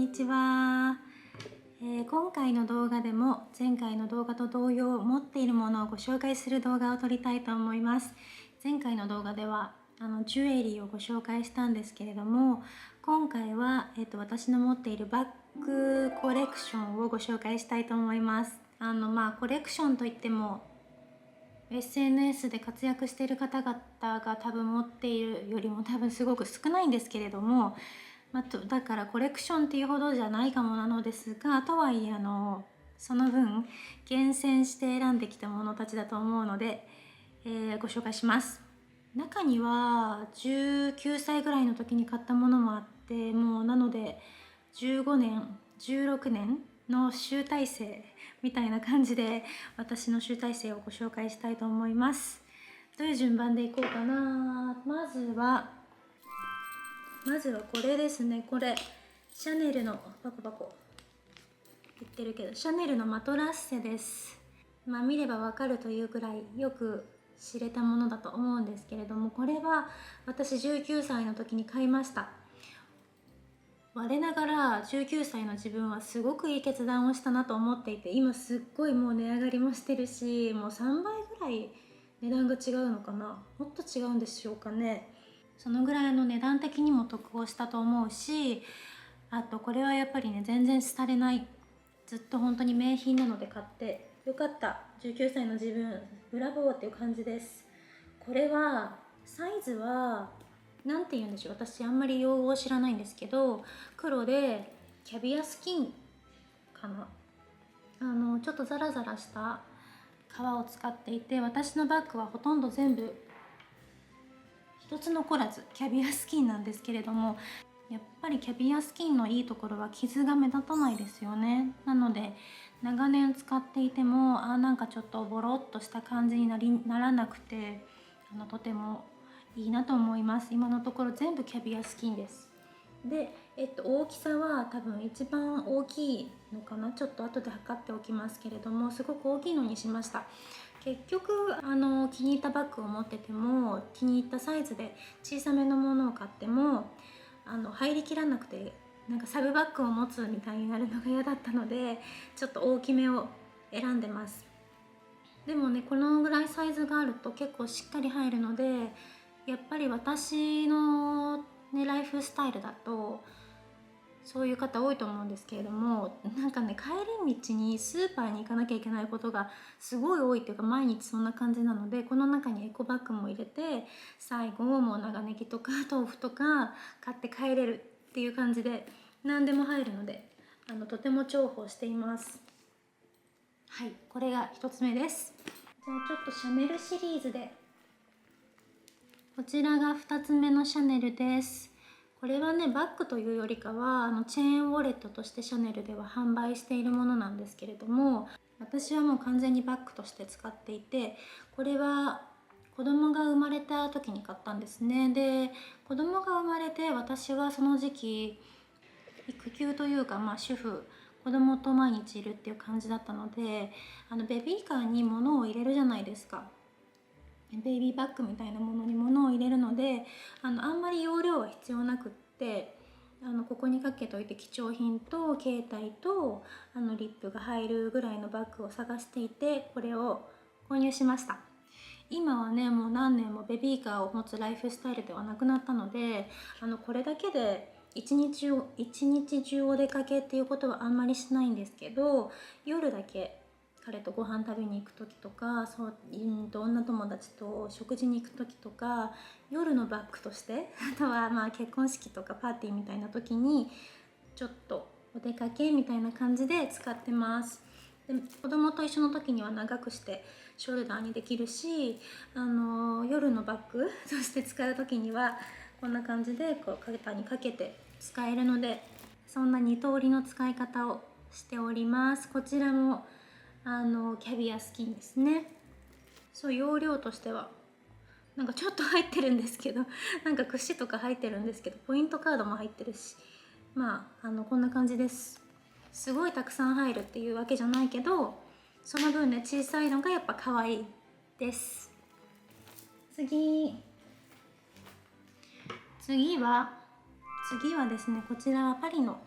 にちは。今回の動画でも前回の動画と同様、持っているものをご紹介する動画を撮りたいと思います。前回の動画ではジュエリーをご紹介したんですけれども、今回は、私の持っているバッグコレクションをご紹介したいと思います。コレクションといってもSNS で活躍している方々が多分持っているよりも多分すごく少ないんですけれども、だからコレクションっていうほどじゃないかもなのですが、とはいえその分厳選して選んできたものたちだと思うので、ご紹介します。中には19歳ぐらいの時に買ったものもあって、もうなので15年16年の集大成みたいな感じで、私の集大成をご紹介したいと思います。どういう順番でいこうかな。まずはこれですね。これシャネルのパコ言ってるけど、シャネルのマトラッセです。見ればわかるというくらいよく知れたものだと思うんですけれども、これは私19歳の時に買いました。我ながら19歳の自分はすごくいい決断をしたなと思っていて、今すっごいもう値上がりもしてるし、もう3倍ぐらい値段が違うのかな、もっと違うんでしょうかね。そのぐらいの値段的にも得をしたと思うし、あとこれはやっぱりね、全然廃れない、ずっと本当に名品なので買ってよかった。19歳の自分ブラボーっていう感じです。これはサイズは何て言うんでしょう、私あんまり用語を知らないんですけど、黒でキャビアスキンかな、ちょっとザラザラした革を使っていて、私のバッグはほとんど全部一つ残らずキャビアスキンなんですけれども、やっぱりキャビアスキンのいいところは傷が目立たないですよね。なので長年使っていてもなんかちょっとボロっとした感じにならなくて、とてもいいなと思います。今のところ全部キャビアスキンです。で、大きさは多分一番大きいのかな、ちょっと後で測っておきますけれども、すごく大きいのにしました。結局気に入ったバッグを持ってても、気に入ったサイズで小さめのものを買っても入りきらなくて、なんかサブバッグを持つみたいになるのが嫌だったので、ちょっと大きめを選んでます。でもね、このぐらいサイズがあると結構しっかり入るので、やっぱり私のね、ライフスタイルだとそういう方多いと思うんですけれども、なんかね、帰り道にスーパーに行かなきゃいけないことがすごい多いっていうか、毎日そんな感じなので、この中にエコバッグも入れて、最後もう長ネギとか豆腐とか買って帰れるっていう感じで何でも入るので、とても重宝しています。はい、これが1つ目です。じゃあちょっとシャネルシリーズで、こちらが2つ目のシャネルです。これはね、バッグというよりかはチェーンウォレットとしてシャネルでは販売しているものなんですけれども、私はもう完全にバッグとして使っていて、これは子供が生まれた時に買ったんですね。で、子供が生まれて、私はその時期育休というか、主婦、子供と毎日いるっていう感じだったので、ベビーカーに物を入れるじゃないですか。ベイビーバッグみたいなものに物を入れるので、あんまり容量は必要なくって、ここにかけといて貴重品と携帯とリップが入るぐらいのバッグを探していて、これを購入しました。今はね、もう何年もベビーカーを持つライフスタイルではなくなったので、これだけで一日中お出かけっていうことはあんまりしないんですけど、夜だけ彼とご飯食べに行く時とか、女友達と食事に行く時とか、夜のバッグとして、あとは結婚式とかパーティーみたいな時にちょっとお出かけみたいな感じで使ってます。で、子供と一緒の時には長くしてショルダーにできるし、夜のバッグとして使う時にはこんな感じでこう肩にかけて使えるので、そんな2通りの使い方をしております。こちらもキャビアスキンですね。そう、容量としてはなんかちょっと入ってるんですけど、なんか串とか入ってるんですけど、ポイントカードも入ってるし、こんな感じです。すごいたくさん入るっていうわけじゃないけど、その分ね、小さいのがやっぱ可愛いです。次はですね、こちらはパリの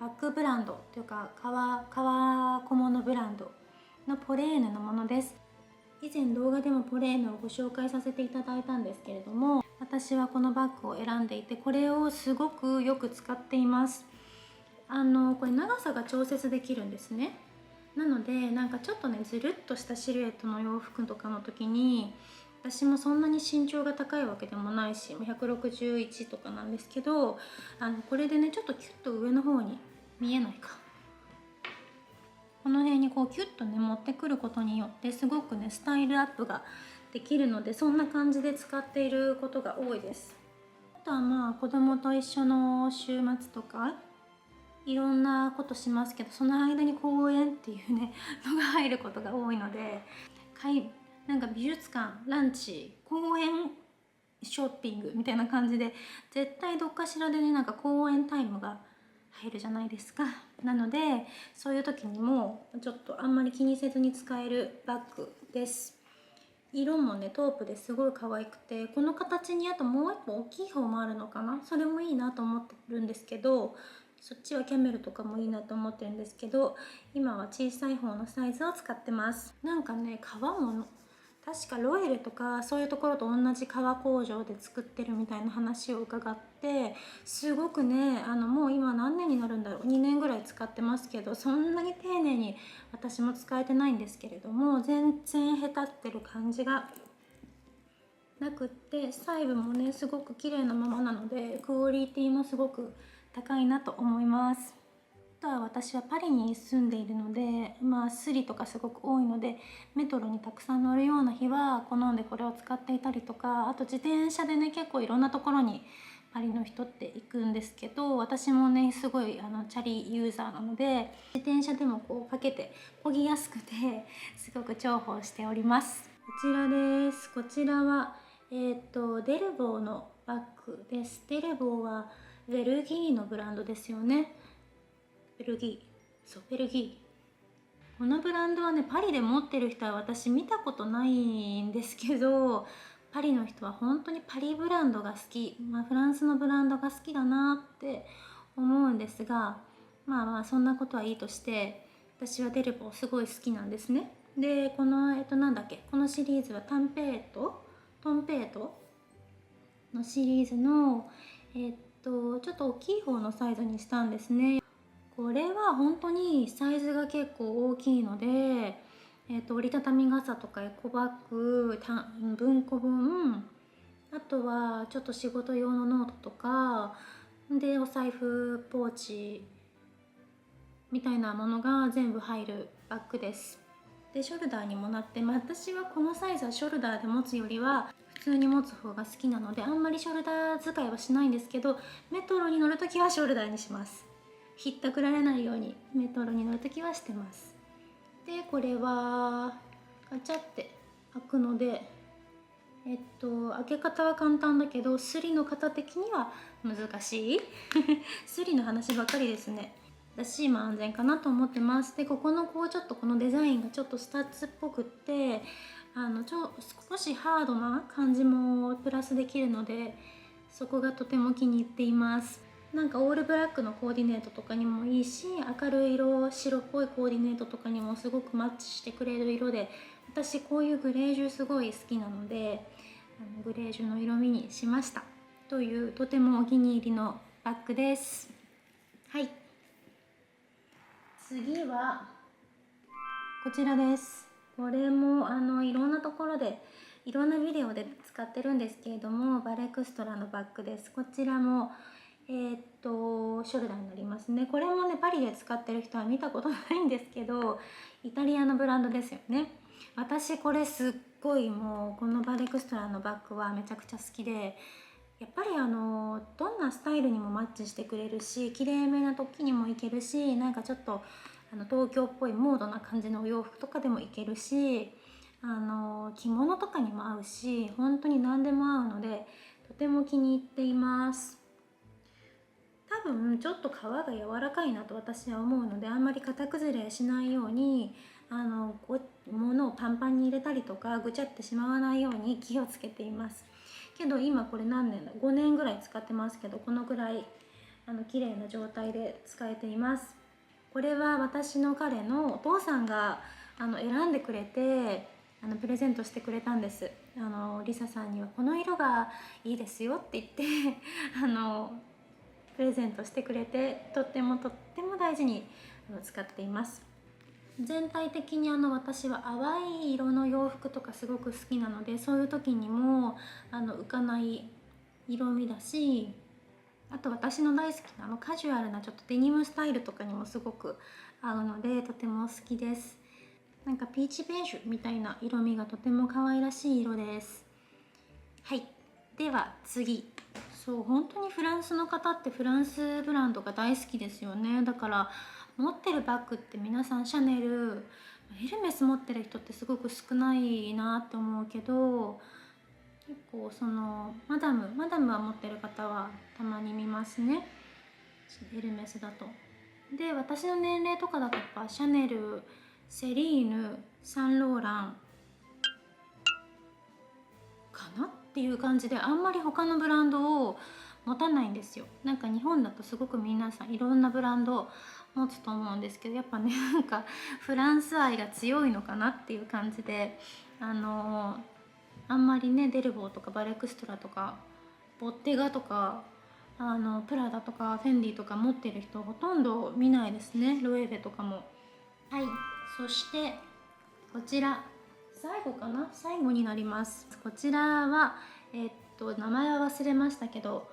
バッグブランドというか革小物ブランドのポレーヌのものです。以前動画でもポレーヌをご紹介させていただいたんですけれども、私はこのバッグを選んでいて、これをすごくよく使っています。これ長さが調節できるんですね。なのでなんかちょっとねずるっとしたシルエットの洋服とかの時に、私もそんなに身長が高いわけでもないし161とかなんですけど、これでねちょっとキュッと上の方に見えないか、この辺にこうキュッとね持ってくることによってすごくねスタイルアップができるので、そんな感じで使っていることが多いです。あとはまあ子供と一緒の週末とかいろんなことしますけど、その間に公園っていうねのが入ることが多いので、なんか美術館、ランチ、公園、ショッピングみたいな感じで絶対どっかしらでねなんか公園タイムが入るじゃないですか。なのでそういう時にもちょっとあんまり気にせずに使えるバッグです。色もねトープですごい可愛くて、この形にあともう一個大きい方もあるのかな、それもいいなと思ってるんですけど、そっちはキャメルとかもいいなと思ってるんですけど、今は小さい方のサイズを使ってます。なんかね革も確かロエルとかそういうところと同じ革工場で作ってるみたいな話を伺って、すごくねもう今何年になるんだろう、2年ぐらい使ってますけど、そんなに丁寧に私も使えてないんですけれども、全然へたってる感じがなくって、細部もねすごく綺麗なままなのでクオリティもすごく高いなと思います。あとは私はパリに住んでいるので、スリとかすごく多いので、メトロにたくさん乗るような日は好んでこれを使っていたりとか、あと自転車でね結構いろんなところにパリの人って行くんですけど、私もねすごいチャリユーザーなので、自転車でもこうかけて漕ぎやすくてすごく重宝しております。こちらです。こちらはデルボーのバッグです。デルボーはベルギーのブランドですよね。ベルギー。このブランドはねパリで持ってる人は私見たことないんですけど、パリの人は本当にパリブランドが好き、フランスのブランドが好きだなって思うんですが、そんなことはいいとして、私はデルボーすごい好きなんですね。でこのなんだっけ、このシリーズはトンペイトのシリーズのちょっと大きい方のサイズにしたんですね。これは本当にサイズが結構大きいので、折りたたみ傘とかエコバッグ、文庫本、あとはちょっと仕事用のノートとかでお財布、ポーチみたいなものが全部入るバッグです。でショルダーにもなって、私はこのサイズはショルダーで持つよりは普通に持つ方が好きなので、あんまりショルダー使いはしないんですけど、メトロに乗るときはショルダーにします。ひったくられないようにメトロに乗るときはしてます。でこれはガチャって開くので、開け方は簡単だけどスリの方的には難しいスリの話ばっかりですね。だし安全かなと思ってます。でここのちょっとこのデザインがちょっとスタッツっぽくって、少しハードな感じもプラスできるので、そこがとても気に入っています。なんかオールブラックのコーディネートとかにもいいし、明るい色、白っぽいコーディネートとかにもすごくマッチしてくれる色で、私こういうグレージュすごい好きなので、グレージュの色味にしましたという、とてもお気に入りのバッグです。はい、次はこちらです。これもいろんなところでいろんなビデオで使ってるんですけれども、バレクストラのバッグです。こちらもショルダーになりますね。これもねパリで使ってる人は見たことないんですけど、イタリアのブランドですよね。私これすっごいもうこのバレクストラのバッグはめちゃくちゃ好きで、やっぱりどんなスタイルにもマッチしてくれるし、きれいめな時にもいけるし、なんかちょっと東京っぽいモードな感じのお洋服とかでもいけるし、着物とかにも合うし、本当に何でも合うのでとても気に入っています。多分ちょっと皮が柔らかいなと私は思うので、あんまり型崩れしないように物をパンパンに入れたりとかぐちゃってしまわないように気をつけています。けど今これ何年だ、5年ぐらい使ってますけど、このぐらい綺麗な状態で使えています。これは私の彼のお父さんが選んでくれてプレゼントしてくれたんです。リサさんにはこの色がいいですよって言ってプレゼントしてくれて、とっても大事に使っています。全体的に私は淡い色の洋服とかすごく好きなので、そういう時にも浮かない色味だし、あと私の大好きなカジュアルなちょっとデニムスタイルとかにもすごく合うのでとても好きです。なんかピーチベージュみたいな色味がとても可愛らしい色です。はい、では次。そう、本当にフランスの方ってフランスブランドが大好きですよね。だから持ってるバッグって皆さんシャネル、ヘルメス持ってる人ってすごく少ないなって思うけど、結構マダムは持ってる方はたまに見ますね、ヘルメスだと。で、私の年齢とかだとやっぱシャネル、セリーヌ、サンローランかなっていう感じで、あんまり他のブランドを持たないんですよ。なんか日本だとすごく皆さんいろんなブランド持つと思うんですけど、やっぱね、なんかフランス愛が強いのかなっていう感じで、あんまりね、デルボーとかバレクストラとかボッテガとかプラダとかフェンディとか持ってる人ほとんど見ないですね。ロエベとかも。はい、そしてこちら最後かな、最後になります。こちらは名前は忘れましたけど、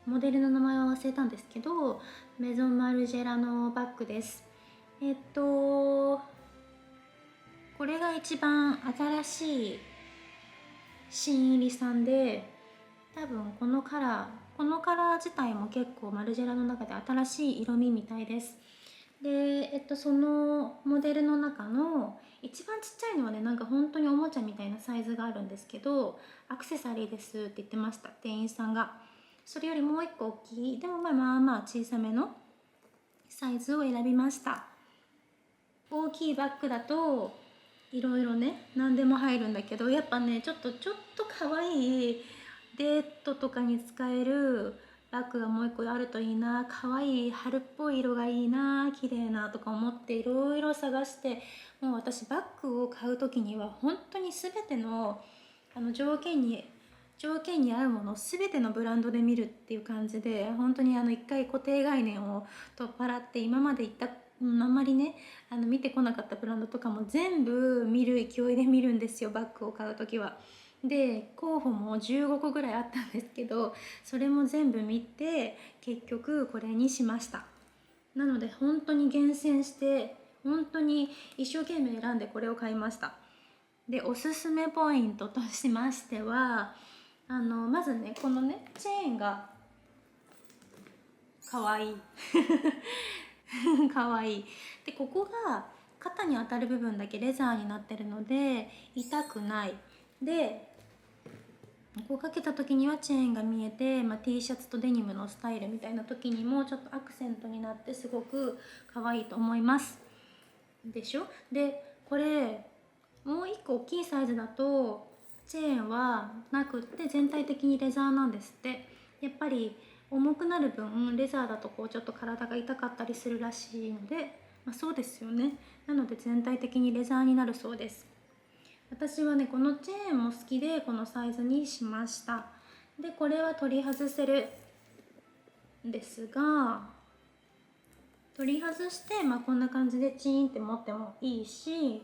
モデルの名前は忘れたんですけど、メゾンマルジェラのバッグです。これが一番新しい新入りさんで、多分このカラー自体も結構マルジェラの中で新しい色味みたいです。で、そのモデルの中の一番ちっちゃいのはね、なんか本当におもちゃみたいなサイズがあるんですけど、アクセサリーですって言ってました、店員さんが。それよりもう一個大きい、でもまあまあ小さめのサイズを選びました。大きいバッグだといろいろね、何でも入るんだけど、やっぱね、ちょっと可愛いデートとかに使えるバッグがもう一個あるといいな、可愛い春っぽい色がいいな、綺麗なとか思っていろいろ探して、もう私バッグを買う時には本当に全ての条件に合うものを全てのブランドで見るっていう感じで、本当に一回固定概念を取っ払って、今まで行ったあんまりね見てこなかったブランドとかも全部見る勢いで見るんですよ、バッグを買う時は。で、候補も15個ぐらいあったんですけど、それも全部見て結局これにしました。なので本当に厳選して、本当に一生懸命選んでこれを買いました。で、おすすめポイントとしましては、まずね、このねチェーンがかわいいかわいい。で、ここが肩に当たる部分だけレザーになってるので痛くない。で、こうかけた時にはチェーンが見えて、T シャツとデニムのスタイルみたいな時にもちょっとアクセントになってすごく可愛いと思いますでしょ。で、これもう一個大きいサイズだとチェーンはなくって全体的にレザーなんですって。やっぱり重くなる分レザーだとこうちょっと体が痛かったりするらしいので、そうですよね。なので全体的にレザーになるそうです。私はね、このチェーンも好きでこのサイズにしました。で、これは取り外せるんですが、取り外して、こんな感じでチーンって持ってもいいし、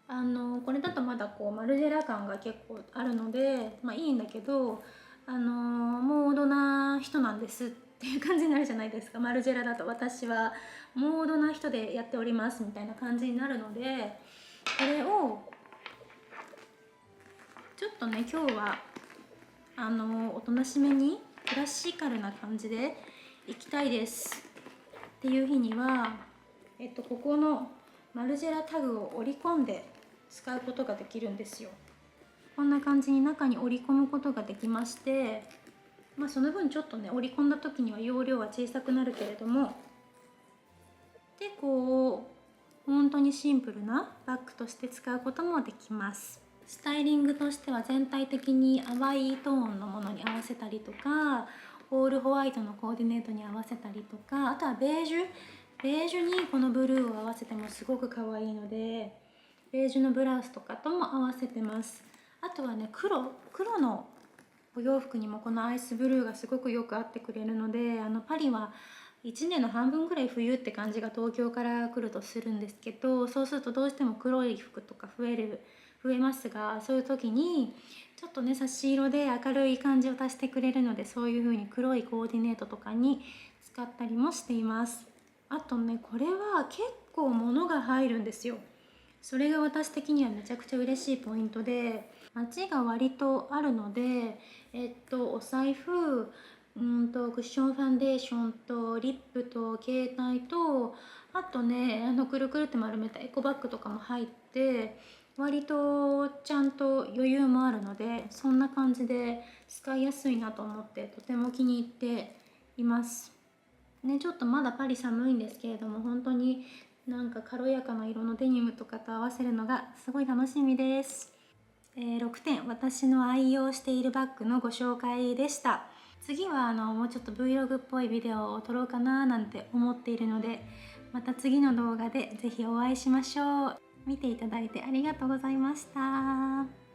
これだとまだこうマルジェラ感が結構あるので、いいんだけど、モードな人なんですっていう感じになるじゃないですか。マルジェラだと私はモードな人でやっておりますみたいな感じになるので、これをちょっとね、今日はおとなしめにクラシカルな感じでいきたいですっていう日には、ここのマルジェラタグを折り込んで使うことができるんですよ。こんな感じに中に折り込むことができまして、その分ちょっとね、折り込んだ時には容量は小さくなるけれども、でこう本当にシンプルなバッグとして使うこともできます。スタイリングとしては全体的に淡いトーンのものに合わせたりとか、オールホワイトのコーディネートに合わせたりとか、あとはベージュにこのブルーを合わせてもすごく可愛いので、ベージュのブラウスとかとも合わせてます。あとはね、黒のお洋服にもこのアイスブルーがすごくよく合ってくれるので、パリは1年の半分ぐらい冬って感じが東京から来るとするんですけど、そうするとどうしても黒い服とか増えますが、そういう時にちょっとね差し色で明るい感じを足してくれるので、そういう風に黒いコーディネートとかに使ったりもしています。あとね、これは結構物が入るんですよ。それが私的にはめちゃくちゃ嬉しいポイントで、街が割とあるので、お財布、クッションファンデーションとリップと携帯と、あとねくるくるって丸めたエコバッグとかも入って、割とちゃんと余裕もあるので、そんな感じで使いやすいなと思ってとても気に入っていますね。ちょっとまだパリ寒いんですけれども、本当になんか軽やかな色のデニムとかと合わせるのがすごい楽しみです。6点、私の愛用しているバッグのご紹介でした。次はもうちょっと Vlog っぽいビデオを撮ろうかななんて思っているので、また次の動画でぜひお会いしましょう。見ていただいてありがとうございました。